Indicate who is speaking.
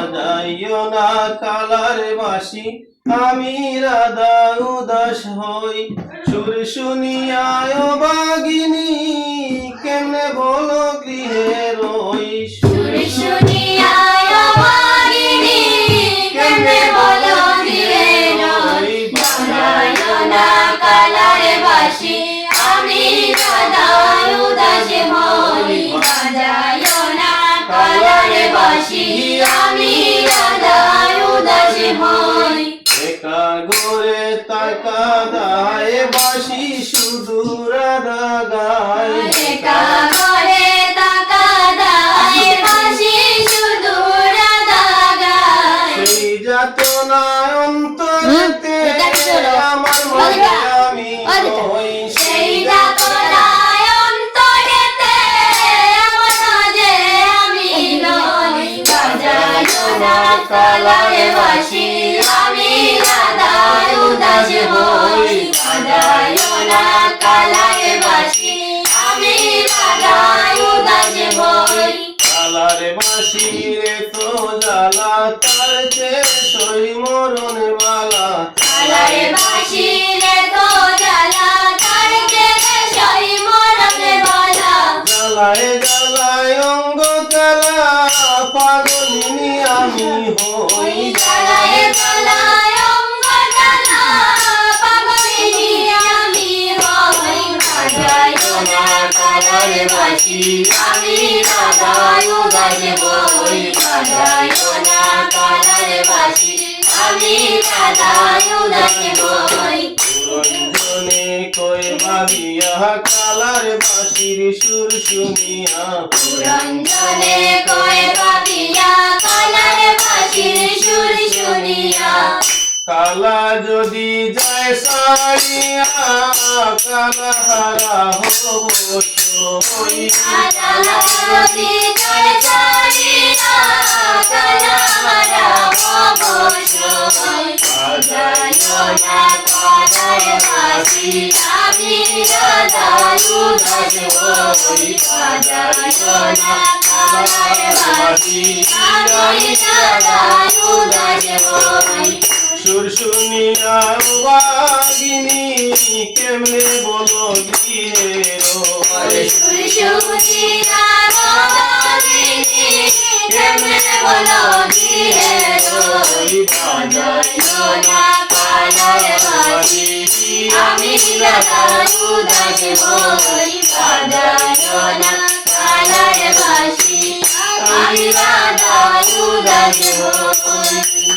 Speaker 1: বাজাইও না কালার বাঁশি আমি রাধা উদাস হই সুর শুনিয়ায় বাগিনী কেমনে বলো গৃহে রই
Speaker 2: সুর শুনিয়ায় বাগিনী কেমনে বলো গৃহে রই বাজাইও না কালার বাঁশি আমি রাধা উদাস হই বাজাইও না কালার বাঁশি আমি রাধা উদাস হই
Speaker 1: একা গোরে তাকা দায় বাঁশি শুধু রাধা গায়
Speaker 2: একা ঘরে তাকা দায় বাঁশি শুধু রাধা গায়
Speaker 1: সেই যাতনায় অন্তরেতে আমার মনে আমি হই
Speaker 2: সেই যাতনায় অন্তরেতে আমার মাঝে আমি নই বাজাইও না কালার বাঁশি আমি রাধা উদাস হই বাজাইও না কালার বাঁশি আমি রাধা উদাস হই
Speaker 1: কালার বাঁশি রে তো জ্বালা তার যে সই মরণ বালা
Speaker 2: কালার বাঁশি রে তো জ্বালা তার যে সই মরণ বালা
Speaker 1: জ্বালায় জ্বালায় অঙ্গ জ্বালা পাগলিনী আমি হই
Speaker 2: জ্বালায় জ্বালায় অঙ্গ জ্বালা পাগলিনী আমি হই বাজাইও না কালার বাঁশি আমি রাধা উদাস হই বাজাইও না কালার বাঁশি আমি রাধা উদাস হই
Speaker 1: রঞ্জনে কই ভাবিয়া কালার বাঁশির সুর শুনিয়া
Speaker 2: রঞ্জনে কয় ভাবিয়া কালার বাঁশির সুর শুনিয়া
Speaker 1: কালা যদি যায় সারিয়া কালা হারা হব সই
Speaker 2: কালা যদি জয় ছাড়িয়া কালা হারা হব সই বাজাইও না কালার বাঁশি আমি রাধা উদাস হই বাজাইও না কালার বাঁশি আমি রাধা উদাস হই
Speaker 1: সুর শুনিয়া বাগিনী কেমনে বলো গিয়ে রই
Speaker 2: সুর শুনিয়া বাগিনী কেমনে বলো গিয়ে রই বাজাইও না কালার বাঁশি আমি রাধা উদাস হই বাজাইও না কালার বাঁশি আমি রাধা উদাস হই